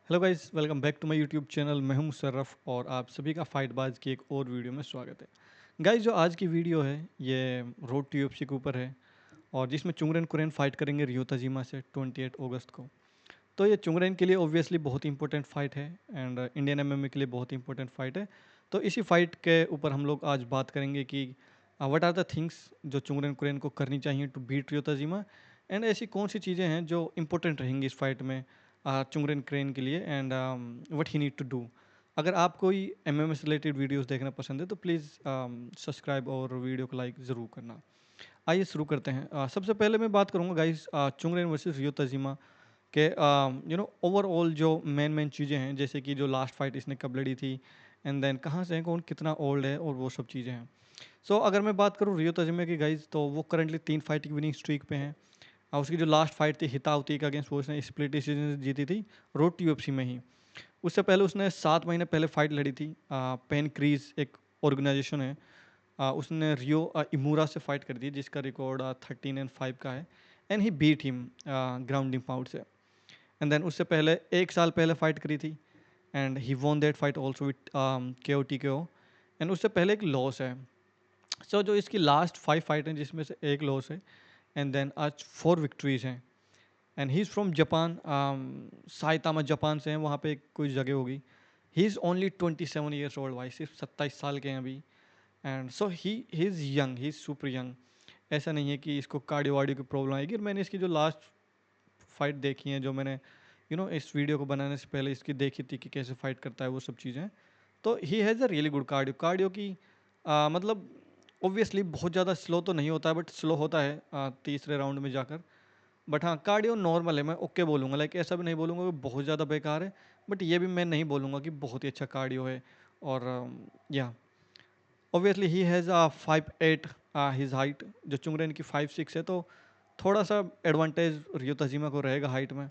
Hello guys, welcome back to my YouTube channel. मैं हूं मुशर्रफ और आप सभी का फाइटबाज की एक और वीडियो में स्वागत है। गाइस, जो आज की वीडियो है ये रोड टू यूएफसी के ऊपर है और जिसमें चुंगरेन कुरेन फाइट करेंगे रियो तजीमा से 28 अगस्त को। तो ये चुंगरेन के लिए ऑब्वियसली बहुत इंपॉर्टेंट फाइट है एंड इंडियन एमएमए के लिए बहुत इंपॉर्टेंट फाइट है। तो इसी फाइट के ऊपर हम लोग आज बात करेंगे कि व्हाट आर द थिंग्स जो चुंगरेन कुरेन को करनी चाहिए टू बीट रियो तजीमा एंड ऐसी कौन सी चीज़ें हैं जो इंपॉर्टेंट रहेंगी इस फाइट में चुंगरेन क्रेन के लिए and what he need to do. अगर आप कोई एमएमए से रिलेटेड वीडियोस देखना पसंद है तो प्लीज़ सब्सक्राइब और वीडियो को लाइक ज़रूर करना। आइए शुरू करते हैं। सबसे पहले मैं बात करूंगा गाइस चुंगरेन वर्सेस रियो तजीमा के ओवरऑल जो मेन मेन चीज़ें हैं, जैसे कि जो लास्ट फाइट इसने कब लड़ी थी एंड देन कहाँ से है, कौन कितना ओल्ड है और वो सब चीज़ें हैं। सो अगर मैं बात करूँ रियो तजिमे की गाइज, तो वो करंटली 3 फाइट की विनिंग स्ट्रीक पे हैं। उसकी जो लास्ट फाइट थी हिताउती के अगेंस्ट, वो उसने स्प्लिट डिसीजन से जीती थी रोड टू यूएफसी में ही। उससे पहले उसने 7 महीने पहले फाइट लड़ी थी पेन क्रीज एक ऑर्गेनाइजेशन है, उसने रियो इमूरा से फाइट कर दी जिसका रिकॉर्ड 13-5 का है and he beat him grounding pound से। एंड देन उससे पहले 1 साल पहले फाइट करी थी and he won that fight also with K O T के ओ। एंड उससे पहले एक लॉस है। सो जो इसकी लास्ट 5 फाइट हैं जिसमें से एक लॉस है एंड देन आज 4 विक्ट्रीज हैं and he is from Japan. Saitama Japan से हैं, वहाँ पे कोई जगह होगी। He is only 27 years old, भाई सिर्फ 27 साल के हैं अभी। And so he is young, he is super young. ऐसा नहीं है कि इसको कार्डियो वार्डियो की प्रॉब्लम आएगी। और मैंने इसकी जो लास्ट फाइट देखी है, जो मैंने इस वीडियो को बनाने से पहले इसकी देखी थी कि कैसे फाइट करता है वो सब चीज़ें, तो he has a really good cardio. Cardio की मतलब ऑब्वियसली बहुत ज़्यादा स्लो तो नहीं होता है, बट स्लो होता है तीसरे राउंड में जाकर। बट हाँ, कार्डियो नॉर्मल है, मैं ओके बोलूँगा। लाइक ऐसा भी नहीं बोलूँगा कि बहुत ज़्यादा बेकार है, बट ये भी मैं नहीं बोलूँगा कि बहुत ही अच्छा कार्डियो है। और या obviously he has 5'8" his height, जो चुंगरेन की 5'6" है, तो थोड़ा सा एडवांटेज रियो तजीमा को रहेगा हाइट में।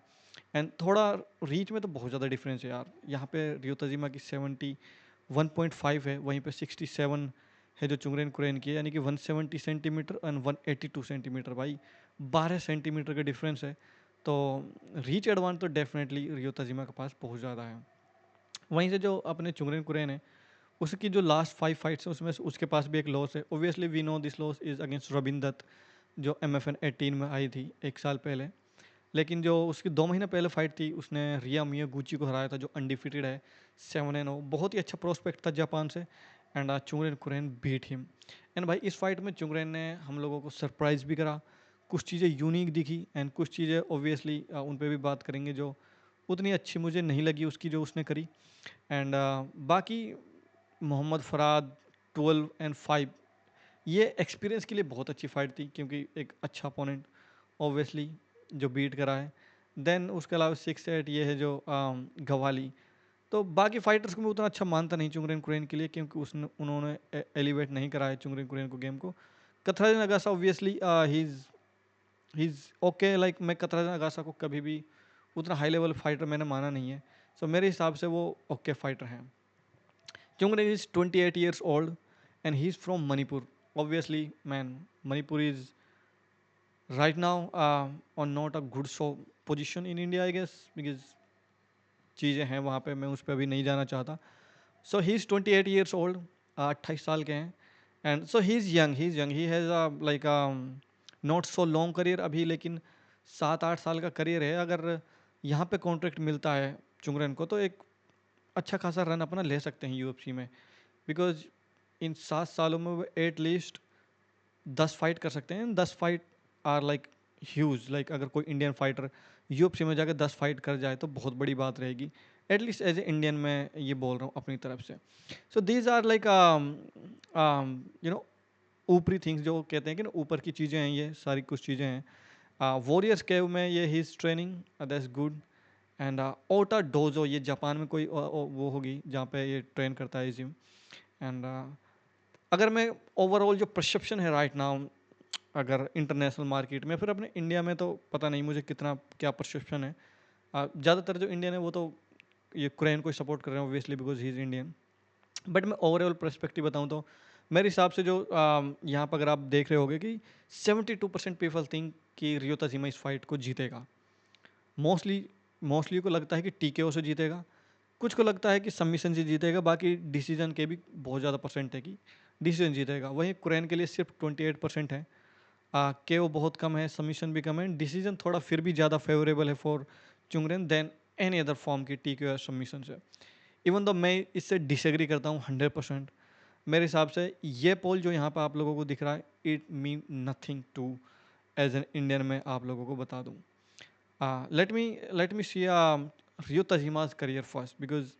एंड थोड़ा रीच में तो बहुत ज़्यादा डिफरेंस है यार। यहाँ पे रियो तजीमा की 71.5 है, वहीं पे 67 है जो चुंगरेन कुरेन की है, यानी कि 170 सेंटीमीटर एंड 182 सेंटीमीटर, भाई 12 सेंटीमीटर का डिफरेंस है। तो रीच एडवांस तो डेफिनेटली रियो तजीमा के पास बहुत ज़्यादा है। वहीं से जो अपने चुंगरेन कुरेन है, उसकी जो लास्ट 5 फाइट्स हैं उसमें से उसके पास भी एक लॉस है। Obviously we know this loss is against Rabin Dutt, जो MFN 18 में आई थी 1 साल पहले। लेकिन जो उसकी 2 महीने पहले फाइट थी, उसने रिया मियागुची को हराया था, जो अनडिफिटेड है 7-0। बहुत ही अच्छा प्रोस्पेक्ट था जापान से and Chungreng Koren beat him. And भाई इस फाइट में चुंगरेन ने हम लोगों को सरप्राइज़ भी करा। कुछ चीज़ें यूनिक दिखी एंड कुछ चीज़ें ऑब्वियसली उन पर भी बात करेंगे जो उतनी अच्छी मुझे नहीं लगी उसकी, जो उसने करी। एंड बाकी मोहम्मद फराद 12-5, ये एक्सपीरियंस के लिए बहुत अच्छी फाइट थी क्योंकि एक अच्छा अपोनेंट ऑब्वियसली जो बीट करा है। देन उसके अलावा 6-8 ये है जो गवाली। तो बाकी फाइटर्स को मैं उतना अच्छा मानता नहीं चुंगरेन कुरेन के लिए, क्योंकि उसने उन्होंने एलिवेट नहीं करा है चुंगरेन कुरेन को गेम को। कथराज नगासा obviously he is okay. Like मैं कथराज नगासा को कभी भी उतना हाई लेवल फाइटर मैंने माना नहीं है। सो मेरे हिसाब से वो ओके फाइटर हैं। Jungkook is 28 years old and he's from Manipur. Obviously, man, Manipur is right now on not a good position in India, I guess, because चीज़ें हैं वहाँ पे, मैं उस पर अभी नहीं जाना चाहता। सो ही इज़ 28 ईयर्स ओल्ड, 28 साल के हैं। And so he is young he has like not so long career अभी, लेकिन 7-8 साल का करियर है। अगर यहाँ पे कॉन्ट्रैक्ट मिलता है चुंगरन को, तो एक अच्छा खासा रन अपना ले सकते हैं यूएफसी में। बिकॉज इन 7 सालों में वो एटलीस्ट 10 फाइट कर सकते हैं। 10 fight are like huge. Like अगर कोई इंडियन फाइटर यूएफसी में जाकर 10 फाइट कर जाए तो बहुत बड़ी बात रहेगी। एटलीस्ट एज ए इंडियन मैं ये बोल रहा हूँ अपनी तरफ से। So these are like you know ऊपरी थिंग्स, जो कहते हैं कि ना ऊपर की चीज़ें हैं, ये सारी कुछ चीज़ें हैं। वॉरियर्स केव में ये his training, that's good. And ओटा डोजो, ये जापान में कोई वो होगी जहाँ पे ये ट्रेन करता है जिम। एंड अगर मैं ओवरऑल जो परसेप्शन है राइट नाउ, अगर इंटरनेशनल मार्केट में, फिर अपने इंडिया में, तो पता नहीं मुझे कितना क्या परसेप्शन है। ज़्यादातर जो इंडियन है वो तो ये कुरैन को सपोर्ट कर रहे हैं obviously, because he is Indian. But मैं ओवरऑल पर्सपेक्टिव बताऊँ तो मेरे हिसाब से जो यहाँ पर अगर आप देख रहे होगे कि 72% पीपल थिंक कि रियो तजीमा इस फाइट को जीतेगा। मोस्टली मोस्टली को लगता है कि टीकेओ से जीतेगा, कुछ को लगता है कि सबमिशन से जीतेगा, बाकी डिसीजन के भी बहुत ज़्यादा परसेंट है कि डिसीजन जीतेगा। वहीं कुरैन के लिए सिर्फ 28% है, केओ बहुत कम है, सबमिशन भी कम है, डिसीजन थोड़ा फिर भी ज़्यादा फेवरेबल है for Chungreng than any other form की टीकेओ या सबमिशन से। इवन तो मैं इससे डिसएग्री करता हूँ 100%। मेरे हिसाब से ये पोल जो यहाँ पर आप लोगों को दिख रहा है, it mean nothing to as an Indian में आप लोगों को बता दूँ। Let me see Rio Tajima's career first, because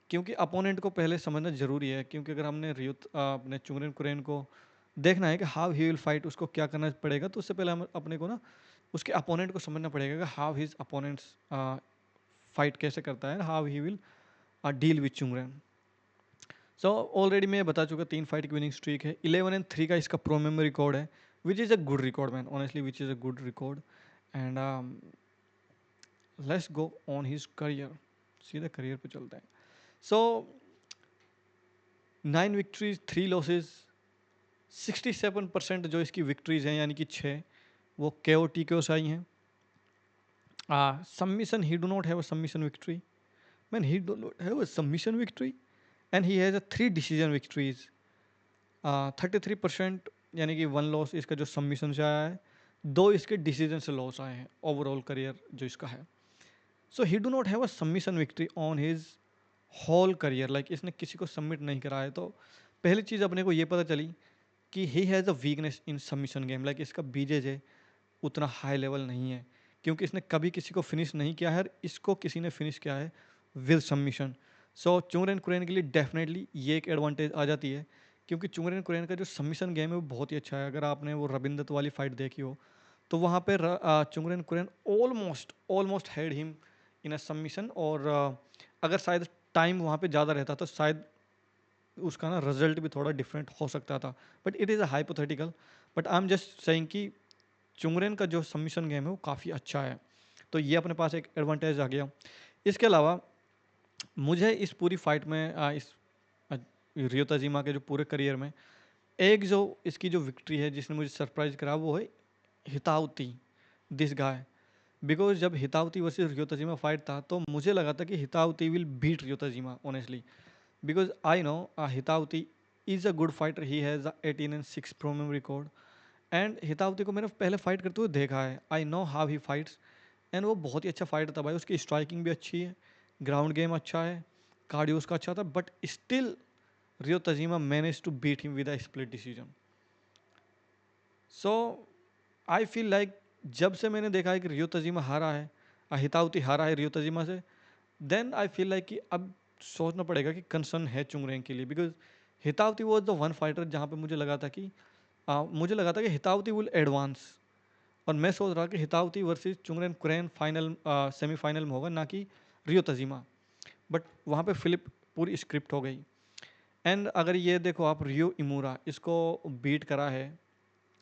क्योंकि अपोनेंट को पहले समझना ज़रूरी है, क्योंकि अगर हमने अपने चुंगरेन कुरैन को देखना है कि हाउ ही विल फाइट, उसको क्या करना पड़ेगा, तो उससे पहले हम अपने को ना उसके अपोनेंट को समझना पड़ेगा कि हाउ हिज अपोनेंट्स फाइट कैसे करता है, how he will deal with Chungreng. So already मैं बता चुका 3 फाइट की विनिंग स्ट्रीक है, 11-3 का इसका प्रो मेमो रिकॉर्ड है, which is a good record man, honestly which is a good record. And let's go on his career, सीधे career पे चलते हैं। सो 9 विक्ट्रीज 3 लॉसेज, 67% जो इसकी विक्ट्रीज हैं यानी कि 6 वो केओ टीकेओ से आई हैं। Submission he do not have a submission victory, man he do not have a submission victory, and he has a 3 decision victories. 33% यानी कि 1 लॉस इसका जो सबमिशन से आया है, 2 इसके डिसीजन से लॉस आए हैं ओवरऑल करियर जो इसका है। So he do not have a submission victory on his whole career, like इसने किसी को सबमिट नहीं करा है। तो पहली चीज़ अपने को ये पता चली कि he has a weakness in submission game, like इसका बीजेजे उतना हाई लेवल नहीं है, क्योंकि इसने कभी किसी को फिनिश नहीं किया है और इसको किसी ने फिनिश किया है विद सबमिशन। सो चुंगरेन कुरैन के लिए डेफिनेटली ये एक एडवांटेज आ जाती है, क्योंकि चुंगरेन कुरैन का जो सबमिशन गेम है वो बहुत ही अच्छा है। अगर आपने वो रविंदत वाली फाइट देखी हो तो वहाँ पे Chungreng Koren almost almost had him in a submission, और अगर शायद टाइम वहाँ पे ज़्यादा रहता तो शायद उसका ना रिजल्ट भी थोड़ा डिफरेंट हो सकता था, but it is a hypothetical. But I am just saying कि चुंगरेन का जो सबमिशन गेम है वो काफ़ी अच्छा है, तो ये अपने पास एक एडवांटेज आ गया। इसके अलावा मुझे इस पूरी फाइट में रियो तजीमा के जो पूरे करियर में एक जो इसकी जो विक्ट्री है जिसने मुझे सरप्राइज करा वो है हिताउती, दिस गाय। बिकॉज जब हिताउती वर्सेस रियो तजीमा फाइट था तो मुझे लगा था कि हिताउती will beat Rio Tajima honestly, because I know Hitauti is a good fighter. He has a 18-6 pro memory record. And हितावती को मैंने पहले फाइट करते हुए देखा है, I know how he fights, and वो बहुत ही अच्छा फाइटर था भाई। उसकी स्ट्राइकिंग भी अच्छी है, ग्राउंड गेम अच्छा है, कार्डियो उसका अच्छा था, but still Rio Tajima manage to beat him with a split decision. So I feel like जब से मैंने देखा है कि रियो तजीमा हारा है, हितावती हारा है रियो तजीमा से, देन आई फील लाइक कि अब सोचना पड़ेगा कि कंसर्न है चुंगरेंग के लिए। बिकॉज हितावती वॉज द वन फाइटर जहाँ पे मुझे लगा था कि हितावती विल एडवांस, और मैं सोच रहा कि हितावती वर्सेस चुंगरेन कुरैन फाइनल सेमीफाइनल में होगा, ना कि रियो तजीमा। बट वहाँ पे फिलिप पूरी स्क्रिप्ट हो गई। एंड अगर ये देखो आप, रियो इमूरा इसको बीट करा है,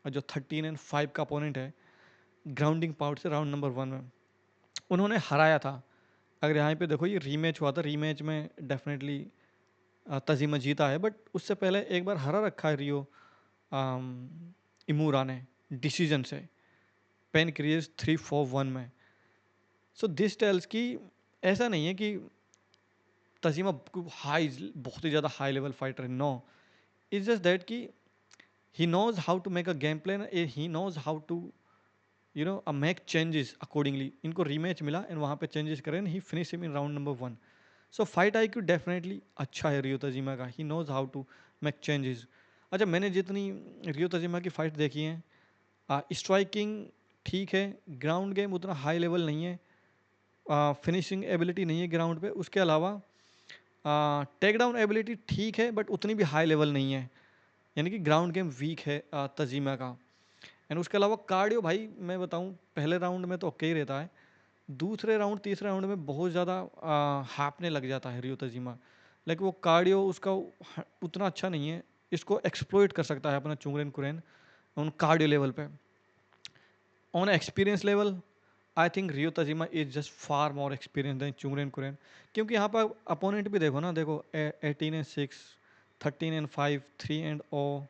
और जो 13-5 का अपोनेंट है ग्राउंडिंग पाउट से राउंड नंबर 1 में उन्होंने हराया था। अगर यहाँ पे देखो ये रीमैच हुआ था, रीमैच में डेफिनेटली तजीमा जीता है, बट उससे पहले एक बार हरा रखा है रियो इमूरा ने डिसीजन से, पेन क्रिएज 3-4-1 में। सो दिस टेल्स कि ऐसा नहीं है कि तजीमा हाई बहुत ही ज़्यादा हाई लेवल फाइटर है, नो, इट्स जस्ट दैट कि he knows how to make a game plan, he knows how to make changes accordingly. इनको रीमैच मिला एंड वहाँ पे चेंजेस करें, he finish him in round number 1। So fight IQ definitely अच्छा है Rio Tajima का, he knows how to make changes. अच्छा, मैंने जितनी रियो तजीमा की फ़ाइट देखी हैं, स्ट्राइकिंग ठीक है, ग्राउंड गेम उतना हाई लेवल नहीं है, फिनिशिंग एबिलिटी नहीं है ग्राउंड पे, उसके अलावा टेक डाउन एबिलिटी ठीक है बट उतनी भी हाई लेवल नहीं है, यानी कि ग्राउंड गेम वीक है तजीमा का। एंड उसके अलावा कार्डियो भाई मैं बताऊं, पहले राउंड में तो ओके ही रहता है, दूसरे राउंड तीसरे राउंड में बहुत ज़्यादा हाँपने लग जाता है रियो तजीमा। लेकिन वो कार्डियो उसका उतना अच्छा नहीं है, इसको एक्सप्लोइट कर सकता है अपना चुंगरेन कुरैन उन कार्डियो लेवल पे। On experience level I think Rio Tajima is just far more experience than Chungreng Koren, क्योंकि यहाँ पर अपोनेंट भी देखो ना, देखो 18-6, 13-5, 3-0,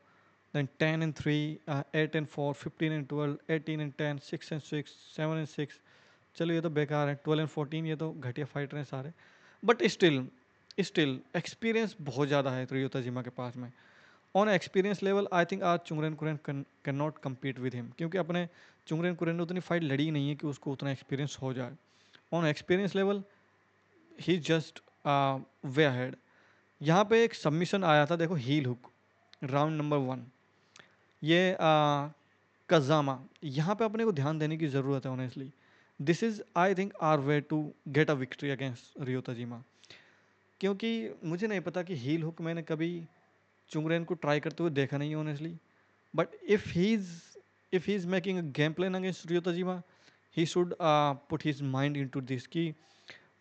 then 10-3, 8-4, 15-12, 18-10, 6-6, 7-6, चलो ये तो बेकार है, 12 एंड 14 ये तो घटिया फाइटर हैं सारे। बट स्टिल स्टिल एक्सपीरियंस बहुत ज़्यादा है रियो तजिमा के पास में। On experience level I think आज Chungreng Koren can not compete with him, क्योंकि अपने चुंगरेन कुरेन ने उतनी फाइट लड़ी ही नहीं है कि उसको उतना एक्सपीरियंस हो जाए। On experience level he just way ahead. यहाँ पे एक सबमिशन आया था, देखो, हील हुक, राउंड नंबर 1, ये कज़ामा। यहाँ पे अपने को ध्यान देने की ज़रूरत है honestly. This is I think our way to get a victory against Rio Tajima, क्योंकि मुझे नहीं पता कि हील हुक मैंने कभी चुंगरेन को ट्राई करते हुए देखा नहीं है honestly. But if he is making a game plan against Rio Tajima, he should put his mind into this कि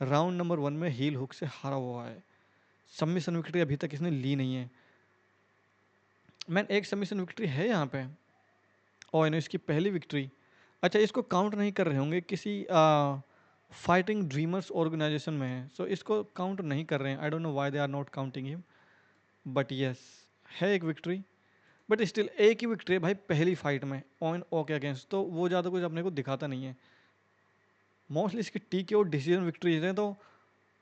राउंड नंबर 1 में हील हुक से हारा हुआ है। सबमिशन विक्ट्री अभी तक इसने ली नहीं है। मैन, एक सबमिशन विक्ट्री है यहाँ पे, और इन्हें इसकी पहली विक्ट्री। अच्छा, इसको काउंट नहीं कर रहे होंगे, किसी फाइटिंग ड्रीमर्स ऑर्गेनाइजेशन में है, सो इसको काउंट नहीं कर रहे हैं। I don't know why they are not counting him, but yes, है एक विक्ट्री। बट स्टिल एक ही विक्ट्री है भाई पहली फाइट में ऑन ओ के अगेंस्ट, तो वो ज़्यादा कुछ अपने को दिखाता नहीं है। मोस्टली इसकी टी के और डिसीजन विक्ट्रीज हैं, तो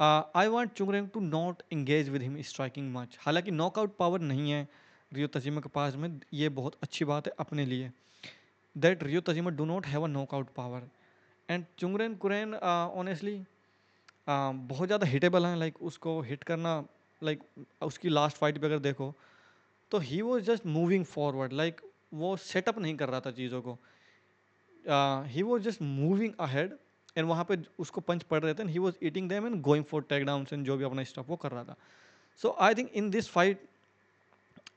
I want Chungreng to not engage with him striking much. हालांकि नॉकआउट पावर नहीं है रियो तजिमा के पास में, ये बहुत अच्छी बात है अपने लिए, that Rio Tajima do not have a knockout power. And Chungreng Koren honestly बहुत ज़्यादा हिटेबल हैं, लाइक उसको हिट करना, लाइक उसकी लास्ट फाइट पे अगर देखो तो he was just moving forward, like वो सेटअप नहीं कर रहा था चीज़ों को, he was just moving ahead, and वहाँ पे उसको पंच पड़ रहे थे, he was eating them and going for take down and जो भी अपना स्टॉप वो कर रहा था। So I think in this fight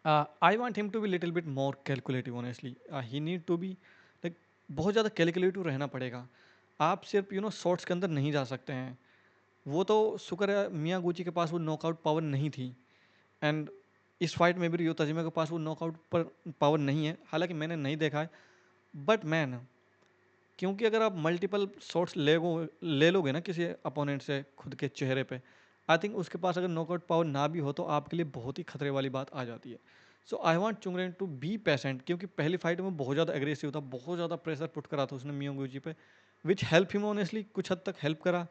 I want him to be little bit more calculative honestly. He need to be like बहुत ज़्यादा calculative रहना पड़ेगा। आप सिर्फ शॉर्ट्स के अंदर नहीं जा सकते हैं। वो तो शुक्र है मियाँ गुची के पास वो नॉकआउट पावर नहीं थी, एंड इस फाइट में भी रियो तजिमा के पास वो नॉकआउट पर पावर नहीं है, हालांकि मैंने नहीं देखा है। बट मैन, क्योंकि अगर आप मल्टीपल शॉट्स ले लोगे ना किसी अपोनेंट से खुद के चेहरे पे, आई थिंक उसके पास अगर नॉकआउट पावर ना भी हो तो आपके लिए बहुत ही खतरे वाली बात आ जाती है। So I want Chungreng to be patient, क्योंकि पहली फाइट में बहुत ज़्यादा एग्रेसिव था, बहुत ज़्यादा प्रेशर पुट करा था उसने मियाँ गुची पे, विच हेल्प हिम ऑनेस्टली, कुछ हद तक हेल्प करा,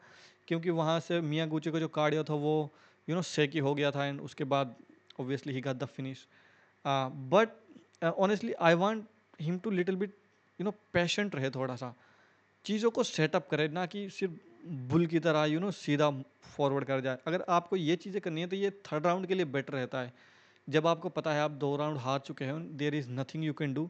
क्योंकि वहाँ से मियाँ गुची का जो कार्डियो था वो सेकी हो गया था, एंड उसके बाद obviously he got the finish. But honestly I want him to little bit patient रहे, थोड़ा सा चीज़ों को सेटअप करे, ना कि सिर्फ बुल की तरह सीधा फॉरवर्ड कर जाए। अगर आपको ये चीज़ें करनी है तो ये थर्ड राउंड के लिए बेटर रहता है, जब आपको पता है आप 2 राउंड हार चुके हैं, there is nothing you can do.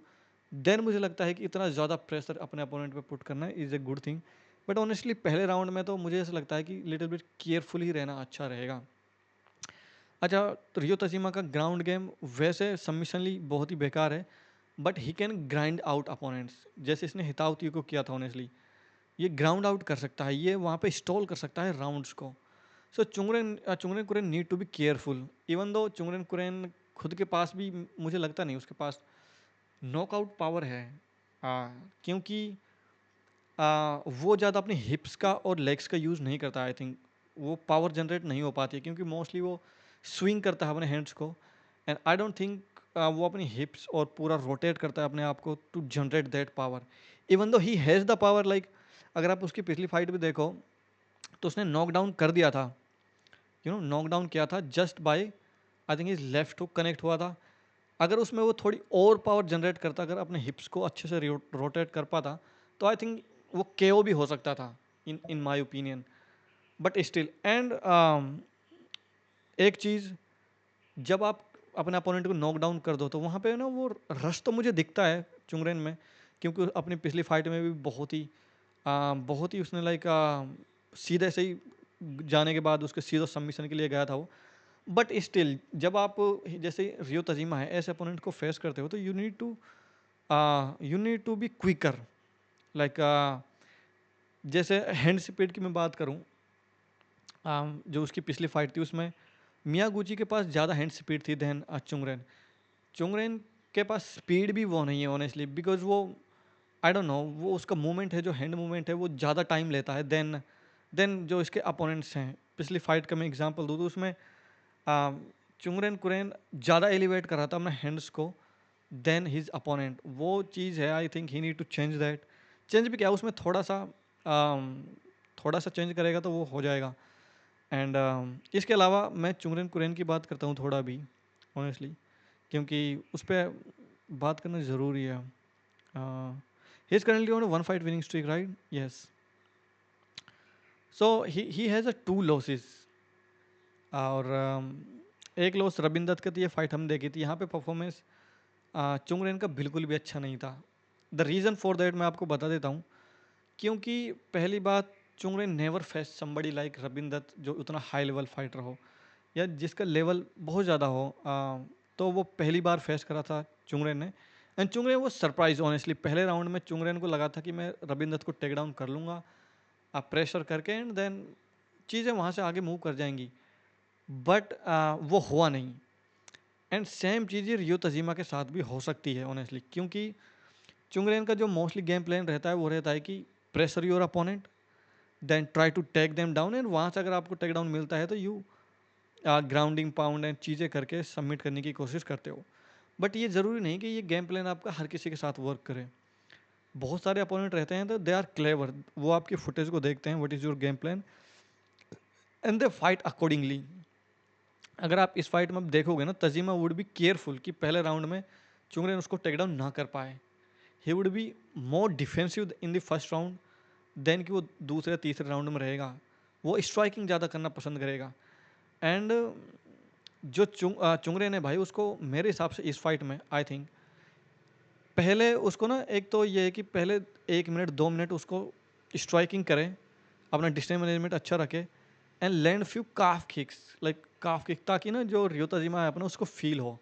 Then मुझे लगता है कि इतना ज़्यादा प्रेशर अपने अपोनेंट पे पुट करना is a good thing. But honestly पहले राउंड में तो मुझे ऐसा लगता है कि लिटिल बिट केयरफुल ही रहना अच्छा रहेगा। अच्छा, तो रियो तजिमा का ग्राउंड गेम वैसे सबमिशनली बहुत ही बेकार है, but he can grind out opponents, जैसे इसने हितावती को किया था ऑनेस्टली। ये ग्राउंड आउट कर सकता है, ये वहाँ पे स्टॉल कर सकता है राउंड्स को। So Chungreng Koren need to be careful, even though Chungreng कुरेन खुद के पास भी मुझे लगता नहीं उसके पास नॉकआउट पावर है, क्योंकि वो ज़्यादा अपने हिप्स का और लेग्स का यूज़ नहीं करता। आई थिंक वो पावर जनरेट नहीं हो पाती है, क्योंकि मोस्टली वो स्विंग करता है अपने हैंड्स को, एंड आई डोंट थिंक वो अपनी हिप्स और पूरा रोटेट करता है अपने आप को to generate that power. Even though he has the power, like अगर आप उसकी पिछली फाइट भी देखो तो उसने नॉकडाउन कर दिया था, नॉकडाउन किया था just by, I think is left hook connect हुआ था। अगर उसमें वो थोड़ी और पावर जनरेट करता, अगर अपने हिप्स को अच्छे से रोटेट कर पाता, तो आई थिंक वो केओ भी हो सकता था in my opinion. But still, and एक चीज़, जब आप अपने अपोनेंट को नॉक डाउन कर दो तो वहाँ पे ना वो रश तो मुझे दिखता है चुंगरेन में, क्योंकि अपनी पिछली फाइट में भी बहुत ही उसने लाइक सीधे से ही जाने के बाद उसके सीधा सबमिशन के लिए गया था वो। बट स्टिल, जब आप जैसे रियो तजीमा है ऐसे अपोनेंट को फेस करते हो, तो you need to be quicker, like जैसे हैंड स्पीड की मैं बात करूं, जो उसकी पिछली फाइट थी उसमें मियागुची के पास ज़्यादा हैंड स्पीड थी देन चुंगरेन। चुंगरेन के पास स्पीड भी वो नहीं है ऑनेस्टली, बिकॉज वो, आई डोंट नो, वो उसका मूवमेंट है जो हैंड मूवमेंट है वो ज़्यादा टाइम लेता है देन जो इसके अपोनेंट्स हैं। पिछली फाइट का मैं एग्जांपल दूँ तो उसमें चुंगरेन कुरेन ज़्यादा एलिवेट कर रहा था अपने हैंड्स को देन हिज अपोनेंट। वो चीज़ है, I think he need to change that. Change भी क्या, उसमें थोड़ा सा थोड़ा सा चेंज करेगा तो वो हो जाएगा। एंड इसके अलावा मैं चुंगरेन कुरेन की बात करता हूँ थोड़ा भी ऑनेस्टली, क्योंकि उस पर बात करना ज़रूरी है। He is currently on 1 fight winning streak, right? Yes. So he has a 2 losses. और एक लॉस रबिन दत्त का, तो ये फाइट हम देखी थी, यहाँ पे परफॉर्मेंस चुंगरेन का बिल्कुल भी अच्छा नहीं था। द रीज़न फॉर दैट मैं आपको बता देता हूँ। क्योंकि पहली बात, Chungreng never face somebody like Rabin Dutt जो उतना हाई लेवल फाइटर हो या जिसका लेवल बहुत ज़्यादा हो। तो वो पहली बार फेस करा था चुंगरेन ने। एंड चुंगरेन वो सरप्राइज ऑनेस्टली, पहले राउंड में चुंगरेन को लगा था कि मैं रबिन दत्त को टेक डाउन कर लूँगा प्रेशर करके, एंड देन चीज़ें वहाँ से आगे मूव कर जाएंगी। बट वो हुआ नहीं। एंड सेम चीज़ ये रियो तजीमा के साथ भी हो सकती है ऑनेस्टली, क्योंकि चुंगरेन का जो मोस्टली गेम प्लान रहता है वो रहता है कि pressure your opponent, then try to take them down, and वहाँ से अगर आपको टेक डाउन मिलता है तो यू ग्राउंडिंग पाउंड एंड चीज़ें करके सबमिट करने की कोशिश करते हो। बट ये ज़रूरी नहीं कि ये गेम प्लान आपका हर किसी के साथ वर्क करे। बहुत सारे अपोनेंट रहते हैं तो दे आर क्लेवर, वो आपकी फुटेज को देखते हैं what is your game plan and they fight accordingly. अगर आप इस फाइट में अब देखोगे ना, तजीमा वुड बी केयरफुल कि पहले राउंड में चुंगरेन उसको टेक डाउन ना कर पाए। He would be more defensive in the first round then कि वो दूसरे तीसरे राउंड में रहेगा। वो स्ट्राइकिंग ज़्यादा करना पसंद करेगा। एंड जो चुंगरेन है भाई, उसको मेरे हिसाब से इस फाइट में आई थिंक पहले उसको ना, एक तो ये है कि पहले 1 मिनट 2 मिनट उसको स्ट्राइकिंग करें, अपना डिस्टेंस मैनेजमेंट अच्छा रखे, and land few calf kicks, like calf kick, ताकि ना जो रियो तजीमा है अपना उसको फील हो,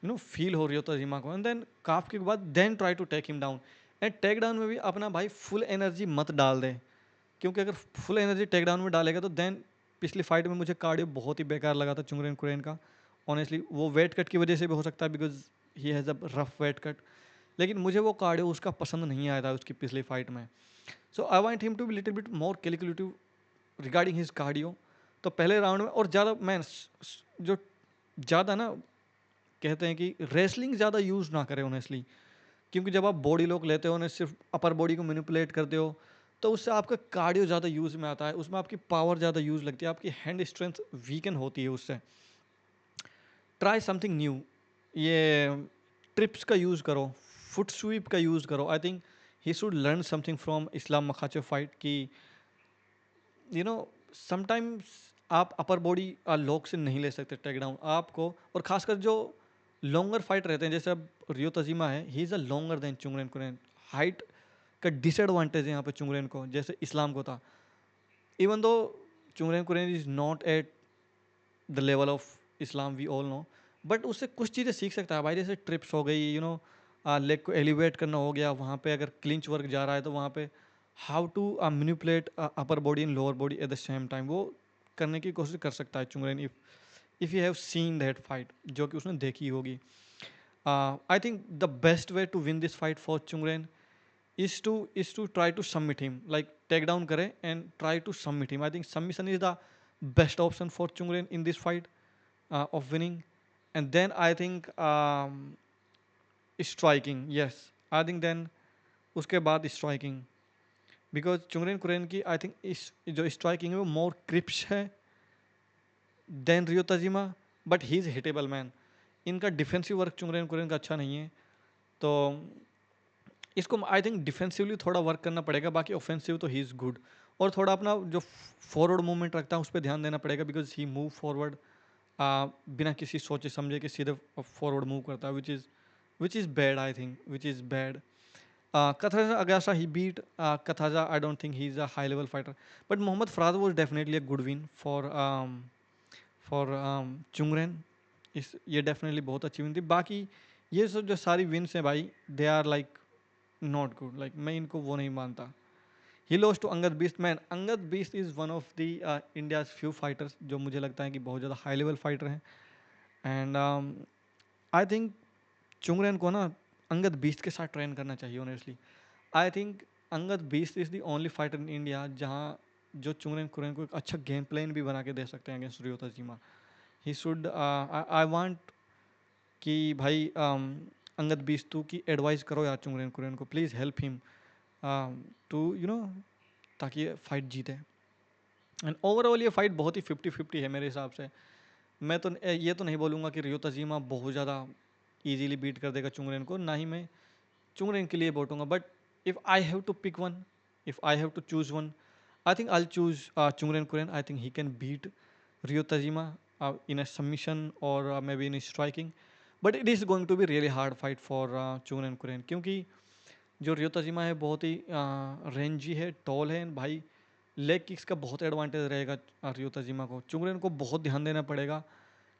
फील हो रियो तजीमा को। एंड देन काफ किक के बाद then try to take him down. And take down में भी अपना भाई फुल एनर्जी मत डाल दे, क्योंकि अगर फुल एनर्जी टेक डाउन में डालेगा तो देन, पिछली फाइट में मुझे कार्डियो बहुत ही बेकार लगा था चुंगरेन कुरेन का ऑनेस्टली। वो वेट कट की वजह से भी हो सकता है, because he has a rough weight cut, लेकिन मुझे वो कार्डियो उसका पसंद नहीं आया था उसकी पिछली फाइट में। So I want him to be little bit more calculative regarding his cardio. तो पहले राउंड में, और ज़्यादा मैं जो ज़्यादा ना कहते हैं कि रेसलिंग ज़्यादा यूज़ ना करें ऑनेस्टली, क्योंकि जब आप बॉडी लोक लेते हो ना, सिर्फ अपर बॉडी को मैनिपुलेट करते हो, तो उससे आपका कार्डियो ज़्यादा यूज़ में आता है, उसमें आपकी पावर ज़्यादा यूज़ लगती है, आपकी हैंड स्ट्रेंथ वीकन होती है उससे। ट्राई समथिंग न्यू, ये ट्रिप्स का यूज़ करो, फुट स्वीप का यूज़ करो। I think he should learn something from Islam Makhachev fight की समटाइम्स आप अपर बॉडी लॉक से नहीं ले सकते टेक डाउन आपको, और खासकर जो लॉन्गर फाइट रहते हैं, जैसे अब रियो तजीमा है, he is a longer than Chungreng Koren. Height का डिसएडवांटेज है यहाँ पे चुंगरेन को, जैसे इस्लाम को था। Even though Chungreng Koren is not at the level of Islam, we all know, but उससे कुछ चीज़ें सीख सकता है भाई, जैसे ट्रिप्स हो गई, लेग को एलिवेट करना हो गया, वहाँ पे अगर क्लिंच वर्क जा रहा है तो वहाँ पे how to manipulate upper body and lower body at the same time, वो करने की कोशिश कर सकता है Chungreng, if you have seen that fight, जो कि उसने देखी होगी। I think the best way to win this fight for Chungreng is to try to submit him, like take down kare and try to submit him. I think submission is the best option for Chungren in this fight of winning. And then I think striking, yes, I think then उसके बाद striking, because चुंगरेन कुरेन की I think इस जो striking है वो more crisp है then Rio Tajima, but he is hittable man. इनका defensive work Chungreng Koren का अच्छा नहीं है, तो इसको आई थिंक डिफेंसिवली थोड़ा वर्क करना पड़ेगा, बाकी ऑफेंसिव तो ही इज़ गुड। और थोड़ा अपना जो फॉरवर्ड मूवमेंट रखता है उस पर ध्यान देना पड़ेगा, बिकॉज ही मूव फॉरवर्ड बिना किसी सोचे समझे कि सीधे फॉरवर्ड मूव करता है, which is bad, I think which is bad. Kathaja Agasa, he beat Kathaja. I don't think he's a high level fighter, but Mohammad Farad was definitely a good win for Chungren. इस ये definitely बहुत अच्छी win थी। बाकी ये सब जो सारी विन्स हैं भाई, they are like not good, like मैं इनको वो नहीं मानता। He lost to Angad beast. Man, Angad beast is one of the India's few fighters जो मुझे लगता है कि बहुत ज़्यादा हाई लेवल फाइटर हैं। एंड आई थिंक चुंगरेन को ना अंगद बीस्ट के साथ ट्रेन करना चाहिए honestly. I think Angad beast is the only fighter in India जहाँ जो चुंगरेन कुरेन को एक अच्छा गेम प्लान भी बना के दे सकते हैं against Rio Tajima. He should, I want कि भाई अंगद बीस्तू की एडवाइस करो यार चुंगरेन कुरेन को, प्लीज़ हेल्प हिम। टू ताकि ये फाइट जीते। एंड ओवरऑल ये फाइट बहुत ही 50-50 है मेरे हिसाब से। मैं तो ये तो नहीं बोलूँगा कि रियो तजीमा बहुत ज़्यादा इजीली बीट कर देगा चुंगरेन को, ना ही मैं चुंगरेन के लिए वोटूंगा। But if I have to pick one, if I have to choose one, I think I choose Chungreng Koren. I think he can beat Rio Tajima in a submission or maybe in striking, but it is going to be really hard fight for चुंगरेन कुरेन, क्योंकि जो रियो Tajima है बहुत ही Renzi है, toll है भाई। Leg kicks का बहुत advantage रहेगा रियो तजीमा को। चुंगरेन को बहुत ध्यान देना पड़ेगा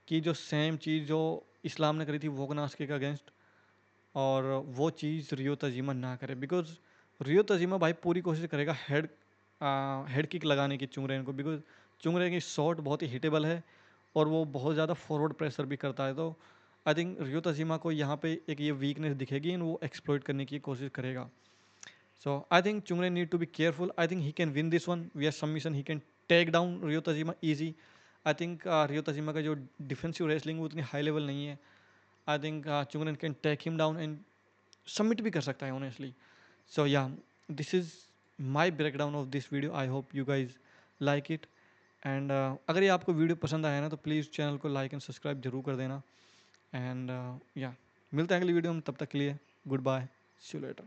कि जो सेम चीज़ जो इस्लाम ने करी थी वोगनास्की के अगेंस्ट, और वो चीज़ रियो तजीमा ना करे, बिकॉज रियो तजीमा भाई पूरी कोशिश करेगा हेड किक लगाने की चुंगरेन को, बिकॉज चुंगरेन की शॉट बहुत ही हिटेबल है और वो बहुत ज़्यादा फॉरवर्ड प्रेशर भी करता है। तो आई थिंक रियो तजीमा को यहाँ पे एक ये वीकनेस दिखेगी एंड वो एक्सप्लॉइट करने की कोशिश करेगा। So I think Chungreng need to be careful. I think he can win this one via submission, he can take down Rio Tajima easy. I think Rio Tajima का जो defensive wrestling वो उतनी high level नहीं है। I think Chungreng can take him down and submit भी कर सकता है honestly. So yeah, this is my break down of this video. I hope you guys like it. And अगर ये आपको वीडियो पसंद आया ना तो प्लीज़ चैनल को लाइक एंड सब्सक्राइब जरूर कर देना। एंड या, मिलते हैं अगली वीडियो में, तब तक के लिए goodbye, see you letter.